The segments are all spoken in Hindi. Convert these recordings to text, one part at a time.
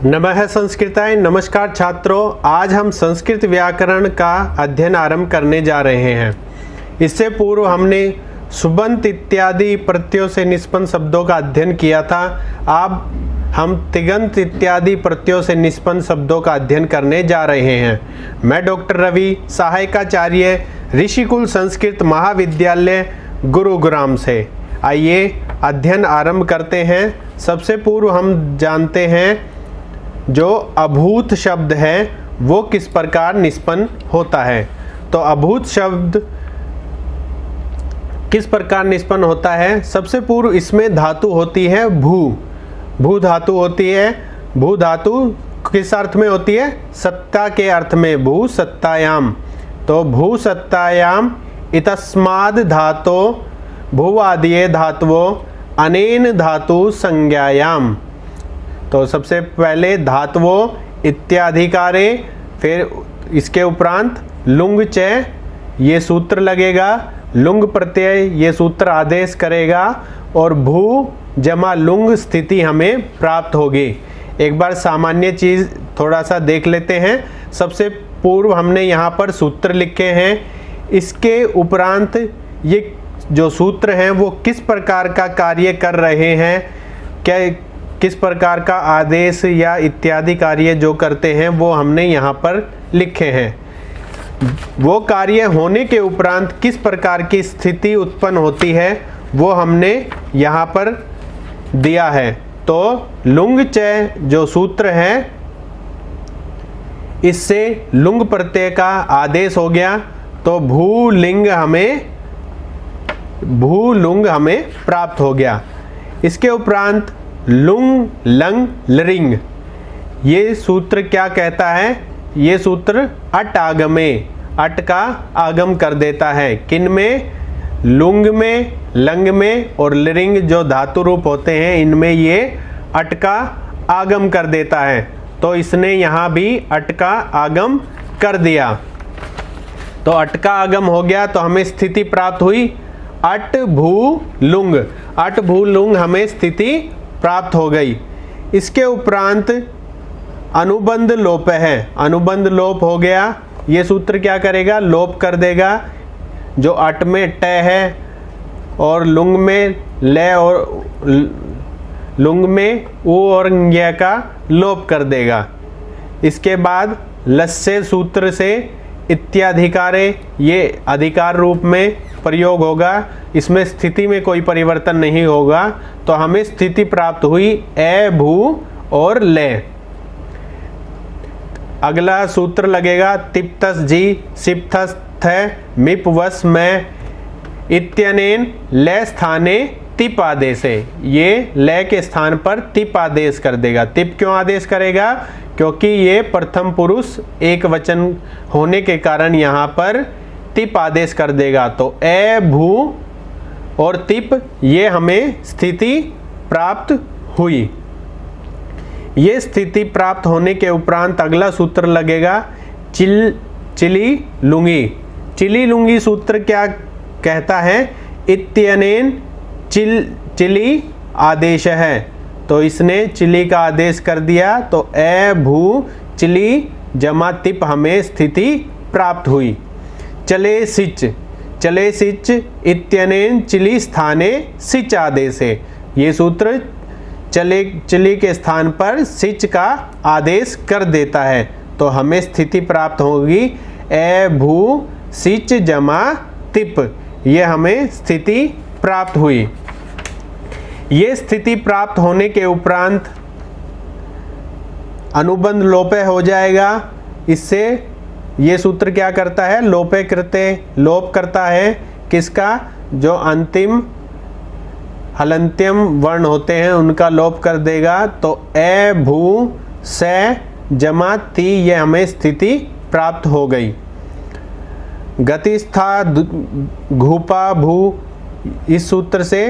नमः संस्कृताय। नमस्कार छात्रों, आज हम संस्कृत व्याकरण का अध्ययन आरंभ करने जा रहे हैं। इससे पूर्व हमने सुबंत इत्यादि प्रत्ययों से निष्पन्न शब्दों का अध्ययन किया था। अब हम तिगंत इत्यादि प्रत्ययों से निष्पन्न शब्दों का अध्ययन करने जा रहे हैं। मैं डॉक्टर रवि, सहायकाचार्य, ऋषिकुल संस्कृत महाविद्यालय गुरुग्राम से। आइए अध्ययन आरंभ करते हैं। सबसे पूर्व हम जानते हैं जो अभूत शब्द है वो किस प्रकार निष्पन्न होता है। तो अभूत शब्द किस प्रकार निष्पन्न होता है। सबसे पूर्व इसमें धातु होती है भू धातु होती है। भू धातु किस अर्थ में होती है? सत्ता के अर्थ में। भू सत्तायाम। तो भू सत्तायाम इतस्माद् धातो भूवादीय धातवो अनेन धातु संज्ञायाम। तो सबसे पहले धातवो इत्याधिकारे, फिर इसके उपरांत लुंग च ये सूत्र लगेगा। लुंग प्रत्यय ये सूत्र आदेश करेगा और भू जमा लुंग स्थिति हमें प्राप्त होगी। एक बार सामान्य चीज़ थोड़ा सा देख लेते हैं। सबसे पूर्व हमने यहाँ पर सूत्र लिखे हैं। इसके उपरांत ये जो सूत्र हैं वो किस प्रकार का कार्य कर रहे हैं, क्या किस प्रकार का आदेश या इत्यादि कार्य जो करते हैं वो हमने यहाँ पर लिखे हैं। वो कार्य होने के उपरांत किस प्रकार की स्थिति उत्पन्न होती है वो हमने यहाँ पर दिया है। तो लुंग च जो सूत्र है इससे लुंग प्रत्यय का आदेश हो गया। तो भूलुंग हमें प्राप्त हो गया। इसके उपरांत लुंग लंग लरिंग ये सूत्र क्या कहता है? ये सूत्र अट आगमे, अट का आगम कर देता है। किन में? लुंग में, लंग में और लरिंग जो धातु रूप होते हैं इनमें ये अट का आगम कर देता है। तो इसने यहाँ भी अट का आगम कर दिया। तो अट का आगम हो गया तो हमें स्थिति प्राप्त हुई अट भू लुंग। अट भू लुंग हमें स्थिति प्राप्त हो गई। इसके उपरांत अनुबंध लोप है। अनुबंध लोप हो गया। ये सूत्र क्या करेगा? लोप कर देगा। जो अट में ट है और लुंग में ल और लुंग में उ और य का लोप कर देगा। इसके बाद लस्से सूत्र से इत्याधिकारे ये अधिकार रूप में प्रयोग होगा। इसमें स्थिति में कोई परिवर्तन नहीं होगा। तो हमें स्थिति प्राप्त हुई ए भू और ले। अगला सूत्र लगेगा तिप्तस जी सिप्थस थ मिप वस में इत्यनेन ले स्थाने तिप आदेश है। ये ले के स्थान पर तिप आदेश कर देगा। तिप क्यों आदेश करेगा? क्योंकि ये प्रथम पुरुष एक वचन होने के कारण यहाँ पर तिप आदेश कर देगा। तो ए भू और तिप ये हमें स्थिति प्राप्त हुई। ये स्थिति प्राप्त होने के उपरांत अगला सूत्र लगेगा चिली लुंगी। चिली लुंगी सूत्र क्या कहता है? इत्यनेन चिली आदेश है। तो इसने चिली का आदेश कर दिया। तो ए भू चिली जमा तिप हमें स्थिति प्राप्त हुई। चले सिच इत्यनेन चिली स्थाने सिच आदेश है। ये सूत्र चिली के स्थान पर सिच का आदेश कर देता है। तो हमें स्थिति प्राप्त होगी ए भू सिच जमा तिप। ये हमें स्थिति प्राप्त हुई। ये स्थिति प्राप्त होने के उपरांत अनुबंध लोपे हो जाएगा। इससे ये सूत्र क्या करता है? लोपे कृते लोप करता है। किसका? जो अंतिम हलंत्यम वर्ण होते हैं उनका लोप कर देगा। तो ए भू से जमा ती ये हमें स्थिति प्राप्त हो गई। गतिस्था घूपा भू इस सूत्र से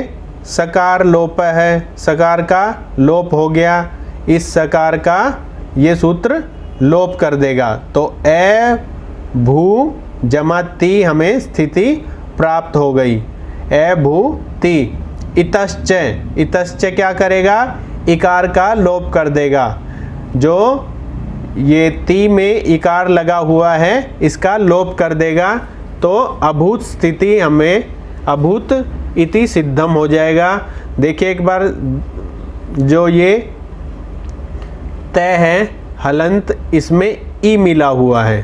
सकार लोप है। सकार का लोप हो गया। इस सकार का ये सूत्र लोप कर देगा। तो ए भू जमा ती हमें स्थिति प्राप्त हो गई। ए भू ती। इतश्च क्या करेगा? इकार का लोप कर देगा। जो ये ती में इकार लगा हुआ है इसका लोप कर देगा, तो अभूत स्थिति हमें अभूत इति सिद्धम हो जाएगा। देखिए एक बार, जो ये तय है हलंत, इसमें ई मिला हुआ है,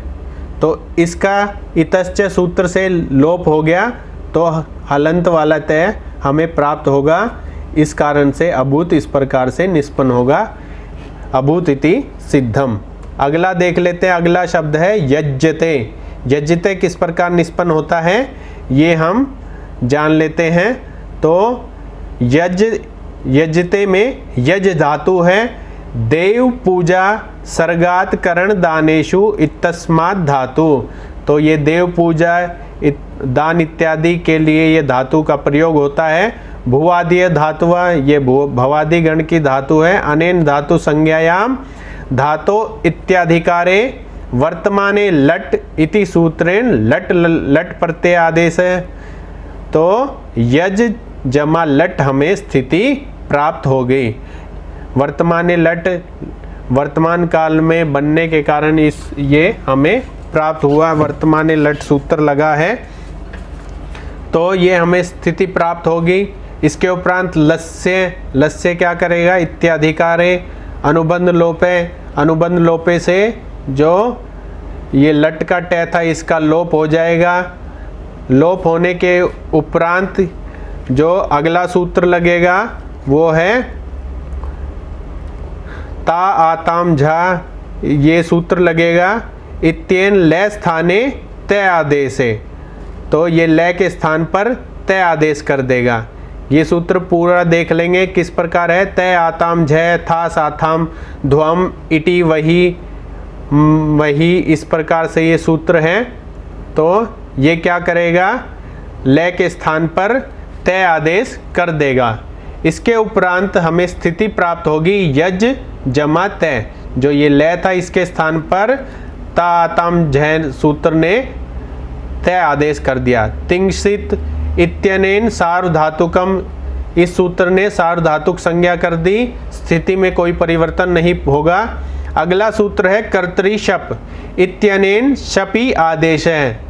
तो इसका इतश्च सूत्र से लोप हो गया, तो हलंत वाला तय हमें प्राप्त होगा। इस कारण से अभूत इस प्रकार से निष्पन्न होगा, अभूत इति सिद्धम। अगला देख लेते हैं, अगला शब्द है यज्जते। यज्जते किस प्रकार निष्पन्न होता है ये हम जान लेते हैं। तो यज्जते में यज धातु है, देव पूजा सर्गात करण दानेशु इतस्मात् धातु। तो ये देव पूजा दान इत्यादि के लिए ये धातु का प्रयोग होता है। भुवादीय धातुवा, ये भवादि गण की धातु है। अनेन धातु संज्ञायाम धातो इत्याधिकारे वर्तमाने लट इति सूत्रेण लट लट प्रत्यय आदेश है। तो यज जमा लट हमें स्थिति प्राप्त हो गई। वर्तमाने लट वर्तमान काल में बनने के कारण ये हमें प्राप्त हुआ, वर्तमाने लट सूत्र लगा है, तो ये हमें स्थिति प्राप्त होगी। इसके उपरांत लस्य क्या करेगा, इत्याधिकारे अनुबंध लोपे, अनुबंध लोपे से जो ये लट का टय था इसका लोप हो जाएगा। लोप होने के उपरांत जो अगला सूत्र लगेगा वो है ता आताम झा, ये सूत्र लगेगा। इत्येन लय स्थाने तय आदेश है, तो ये लय के स्थान पर तय आदेश कर देगा। ये सूत्र पूरा देख लेंगे किस प्रकार है। तय आताम झय था साथाम ध्वम इटी वही वही, इस प्रकार से ये सूत्र हैं। तो ये क्या करेगा, लय के स्थान पर तय आदेश कर देगा। इसके उपरांत हमें स्थिति प्राप्त होगी यज जमा तय। जो ये लय था इसके स्थान पर तातम झैन सूत्र ने तय आदेश कर दिया। तिंगसित इत्यनेन सार्वधातुकम, इस सूत्र ने सार्वधातुक संज्ञा कर दी, स्थिति में कोई परिवर्तन नहीं होगा। अगला सूत्र है कर्तरी शप इत्यनेन शपी आदेश है,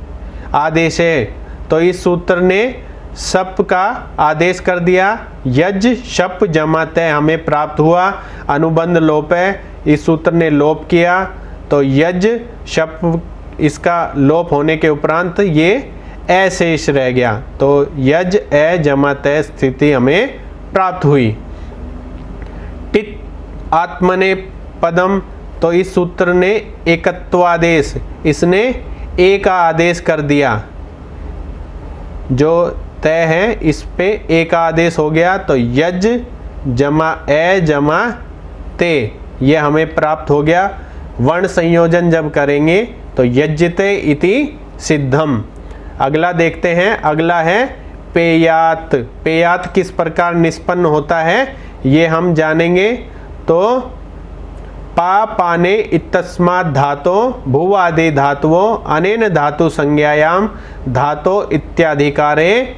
आदेश है। तो इस सूत्र ने शप का आदेश कर दिया। यज शप जमा तय हमें प्राप्त हुआ, अनुबंध लोप है, इस सूत्र ने लोप किया। तो यज शप, इसका लोप होने के उपरांत ये अशेष रह गया, तो यज ए जमा तय स्थिति हमें प्राप्त हुई। टित आत्मने पदम, तो इस सूत्र ने एकत्वादेश, इसने ए का आदेश कर दिया। जो तय है इस पे ए का आदेश हो गया, तो यज जमा ए जमा ते ये हमें प्राप्त हो गया। वर्ण संयोजन जब करेंगे तो यज्जते इति सिद्धम। अगला देखते हैं, अगला है पेयात। पेयात किस प्रकार निष्पन्न होता है ये हम जानेंगे। तो पा पाने इतस्मात् धातो भुवादि धातुओं अनेन धातु संज्ञायाम धातो इत्याधिकारे,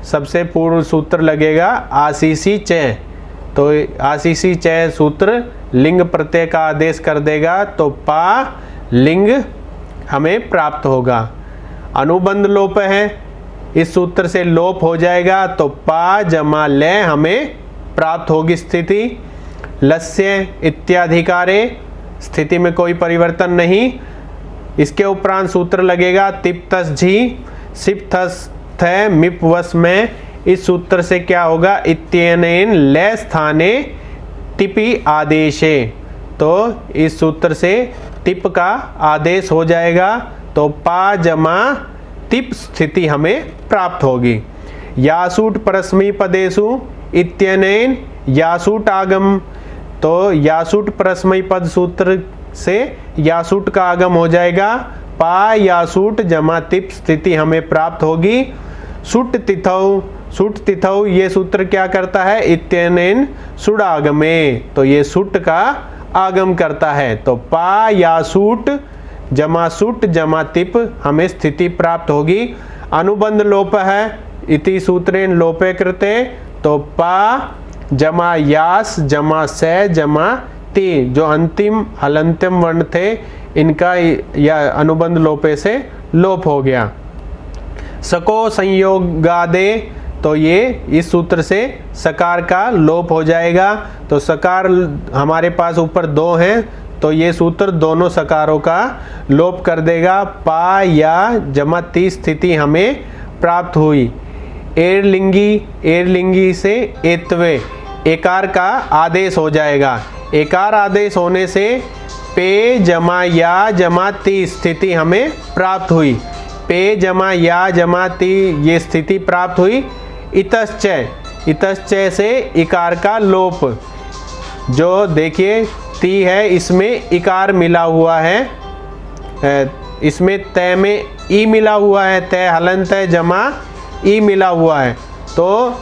सबसे पूर्व सूत्र लगेगा आशीषी चय। तो आशीषी चय सूत्र लिंग प्रत्यय का आदेश कर देगा, तो पा लिंग हमें प्राप्त होगा। अनुबंध लोप है, इस सूत्र से लोप हो जाएगा, तो पा जमा लय हमें प्राप्त होगी स्थिति। लस्य इत्याधिकारे, स्थिति में कोई परिवर्तन नहीं। इसके उपरांत सूत्र लगेगा तिप्तस झी सिप्थस थ मिप वस में, इस सूत्र से क्या होगा, इत्यनेन लय स्थाने टिपी आदेशे। तो इस सूत्र से टिप का आदेश हो जाएगा, तो पा जमा टिप स्थिति हमें प्राप्त होगी। यासूट परस्मी पदेशु इत्यनेन यासूट आगम, तो यासूट परस्मयी पद सूत्र से यासूट का आगम हो जाएगा। पा यासूट जमा तिप स्थिति हमें प्राप्त होगी। सुट तिथौ, सुट तिथौ ये सूत्र क्या करता है, इत्यनेन सुडागमे, तो ये सुट का आगम करता है। तो पा यासूट जमा सुट जमा तिप हमें स्थिति प्राप्त होगी। अनुबंध लोप है, इति सूत्रेण लोपे कृते, तो पा जमा यास जमा से जमा ति जो अंतिम हलंत्यम वर्ण थे इनका या अनुबंध लोपे से लोप हो गया। सको संयोगादे, तो ये इस सूत्र से सकार का लोप हो जाएगा। तो सकार हमारे पास ऊपर दो हैं, तो ये सूत्र दोनों सकारों का लोप कर देगा। पा या जमा ती स्थिति हमें प्राप्त हुई। एरलिंगी से एत्वे, एकार का आदेश हो जाएगा। एकार आदेश होने से पे जमा या जमा ती स्थिति हमें प्राप्त हुई। पे जमा या जमा ती ये स्थिति प्राप्त हुई। इतश्चय, इतश्चय से इकार का लोप, जो देखिए ती है इसमें इकार मिला हुआ है, इसमें तय में ई मिला हुआ है, तय हलंत है जमा ई मिला हुआ है, तो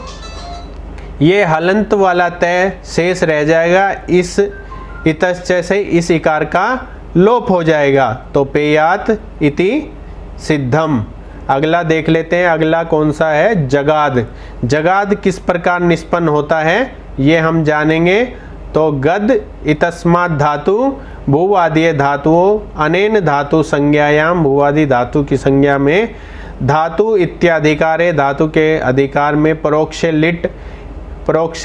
ये हलंत वाला तय शेष रह जाएगा। इस इतश्चय से इस इकार का लोप हो जाएगा। तो पेयात इति सिद्धम। अगला देख लेते हैं, अगला कौन सा है? जगाद। जगाद किस प्रकार निष्पन्न होता है ये हम जानेंगे। तो गद इतस्मात् धातु भूवादीय धातुओं अनेन धातु संज्ञायाम, भूवादी धातु की संज्ञा में धातु इत्याधिकारे, धातु के अधिकार में परोक्ष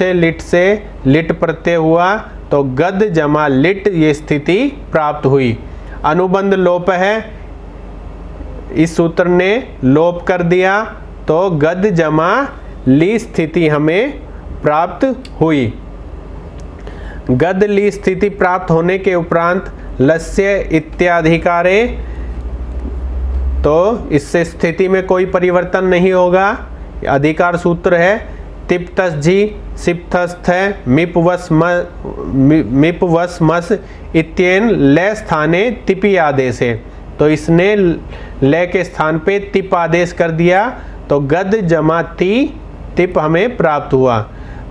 लिट से लिट प्रत्यय हुआ, तो गद जमा लिट ये स्थिति प्राप्त हुई। अनुबंध लोप है, इस सूत्र ने लोप कर दिया, तो गद जमा ली स्थिति हमें प्राप्त हुई। गद ली स्थिति प्राप्त होने के उपरांत लस्य इत्याधिकारे, तो इससे स्थिति में कोई परिवर्तन नहीं होगा। अधिकार सूत्र है तिप्तस जी सिप्तस्थ मिपवस मस इत्येन ले स्थाने तिपि आदेश है, तो इसने ले के स्थान पे तिप आदेश कर दिया, तो गद जमा ती तिप हमें प्राप्त हुआ।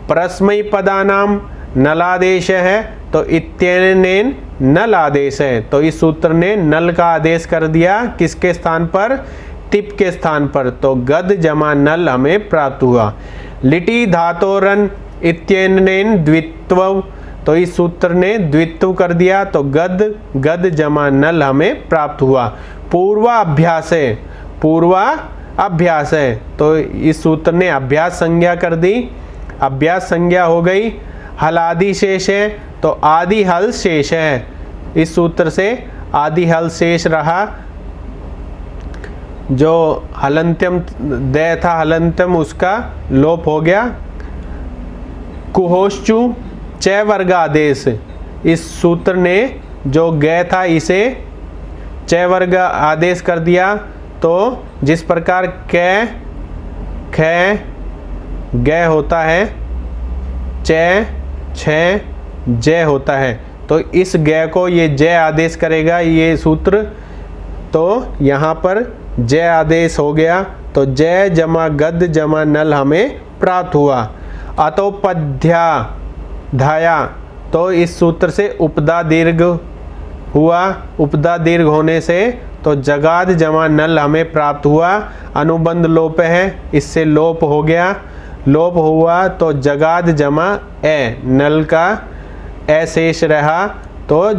परस्मयी पदानाम नलादेश है, तो इत्यनेन नल आदेश है, तो इस सूत्र ने नल का आदेश कर दिया किसके स्थान पर? तिप के स्थान पर, तो गद जमा नल हमें प्राप्त हुआ। लिटि धातोरन इत्यनेन द्वित्व, तो इस सूत्र ने द्वित्व कर दिया, तो गद जमा नल हमें प्राप्त हुआ। पूर्वाभ्यास है, पूर्वाभ्यास है, तो इस सूत्र ने अभ्यास संज्ञा कर दी, अभ्यास संज्ञा हो गई। हलादि शेष है, तो आदि हल शेष है, इस सूत्र से आदि हल शेष रहा। जो हलंत्यम दय था हलंत्यम उसका लोप हो गया। कुहोश्चु च वर्ग आदेश, इस सूत्र ने जो गय था इसे च वर्ग आदेश कर दिया, तो जिस प्रकार कै ख गय होता है, च छ जय होता है, तो इस गय को ये जय आदेश करेगा ये सूत्र, तो यहाँ पर जय आदेश हो गया, तो जय जमा गद जमा नल हमें प्राप्त हुआ। अतोपध्या धाया, तो इस सूत्र से उपदा दीर्घ हुआ, उपदा दीर्घ होने से तो जगाद जमा नल हमें प्राप्त हुआ। अनुबंध लोप है, इससे लोप हो गया, लोप हुआ तो जगाद जमा ए, नल का ए शेष रहा, तो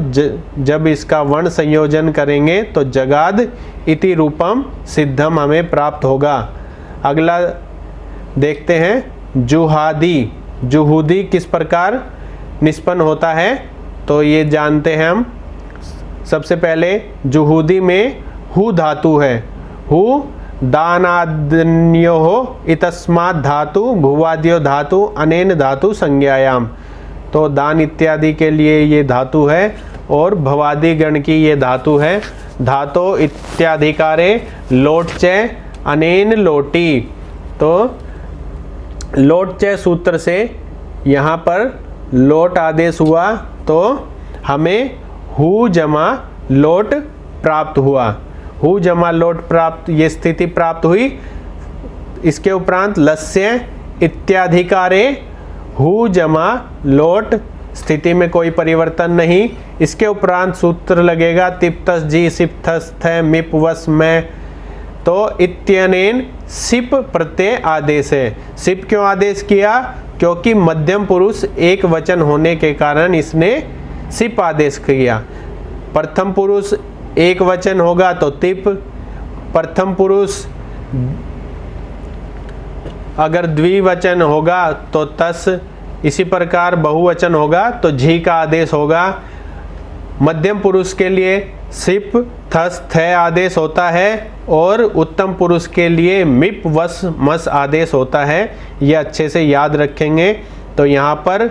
जब इसका वर्ण संयोजन करेंगे तो जगाद इति रूपम सिद्धम हमें प्राप्त होगा। अगला देखते हैं जुहादी। जुहूदी किस प्रकार निष्पन्न होता है, तो ये जानते हैं हम। सबसे पहले जुहूदी में हु धातु है, हु दानाद्यो इतस्मात् धातु भुवाद्यो धातु अनेन धातु संज्ञायाम, तो दान इत्यादि के लिए ये धातु है और भवादि गण की ये धातु है। धातो इत्याधिकारे लोट च अनेन लोटी, तो लोट च सूत्र से यहाँ पर लोट आदेश हुआ, तो हमें हु जमा लोट प्राप्त हुआ, हु जमा लोट प्राप्त ये स्थिति प्राप्त हुई। इसके उपरांत लस्य इत्याधिकारे हु जमा लोट, स्थिति में कोई परिवर्तन नहीं। इसके उपरांत सूत्र लगेगा तिप्तस जी सिप्तस्थ मिप वस में, तो इत्यनेन सिप प्रत्यय आदेश है। सिप क्यों आदेश किया? क्योंकि मध्यम पुरुष एक वचन होने के कारण इसने सिप आदेश किया। प्रथम पुरुष एक वचन होगा तो तिप, प्रथम पुरुष अगर द्विवचन होगा तो तस, इसी प्रकार बहुवचन होगा तो झी का आदेश होगा। मध्यम पुरुष के लिए सिप थस थ आदेश होता है और उत्तम पुरुष के लिए मिप वस मस आदेश होता है। यह अच्छे से याद रखेंगे। तो यहाँ पर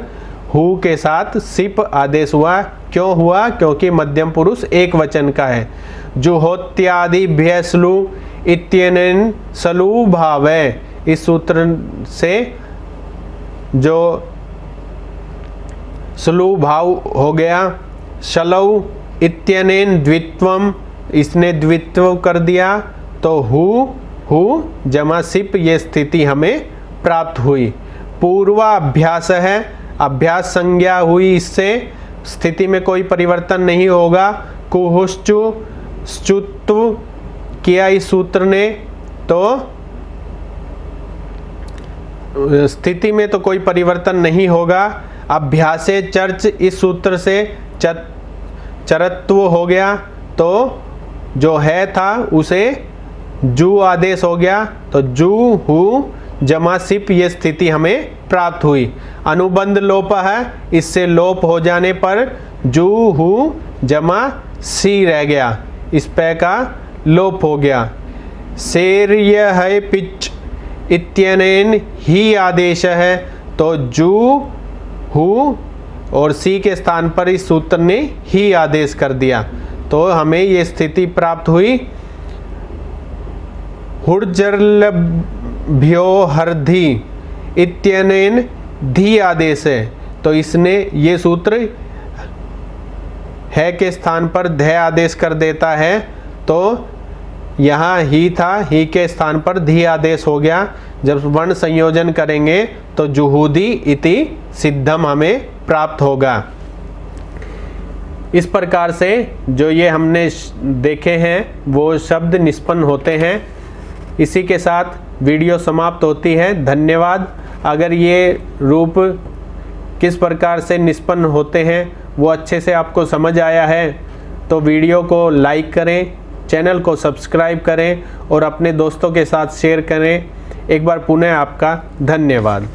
हु के साथ सिप आदेश हुआ। क्यों हुआ? क्योंकि मध्यम पुरुष एक वचन का है। जुहोत्यादि भ्यस्लु इत्यनेन सलु भावे, इस सूत्र से जो सलु भाव हो गया। शलौ इत्यनेन द्वित्वम, इसने द्वित्व कर दिया तो हु जमा सिप, ये स्थिति हमें प्राप्त हुई। पूर्वाभ्यास है, अभ्यास संज्ञा हुई, इससे स्थिति में कोई परिवर्तन नहीं होगा। कुहुश्चु स्तुत्व किया इस सूत्र ने, तो स्थिति में तो कोई परिवर्तन नहीं होगा। अभ्यासे चर्च, इस सूत्र से चरत्व हो गया, तो जो है था उसे जू आदेश हो गया, तो जू हु जमा सिप, ये स्थिति हमें प्राप्त हुई। अनुबंध लोप है, इससे लोप हो जाने पर जू हु जमा सी रह गया, इस पे का लोप हो गया। सेर्य है पिच इत्यनेन ही आदेश है, तो जू हु और सी के स्थान पर इस सूत्र ने ही आदेश कर दिया, तो हमें ये स्थिति प्राप्त हुई। हुर्जर्लभ्यो हर्धि इत्यनेन धी आदेश है, तो इसने ये सूत्र है के स्थान पर ध आदेश कर देता है, तो यहाँ ही था, ही के स्थान पर धी आदेश हो गया। जब वर्ण संयोजन करेंगे तो जुहूदी इति सिद्धम हमें प्राप्त होगा। इस प्रकार से जो ये हमने देखे हैं वो शब्द निष्पन्न होते हैं। इसी के साथ वीडियो समाप्त होती है। धन्यवाद। अगर ये रूप किस प्रकार से निष्पन्न होते हैं वो अच्छे से आपको समझ आया है तो वीडियो को लाइक करें, चैनल को सब्सक्राइब करें और अपने दोस्तों के साथ शेयर करें। एक बार पुनः आपका धन्यवाद।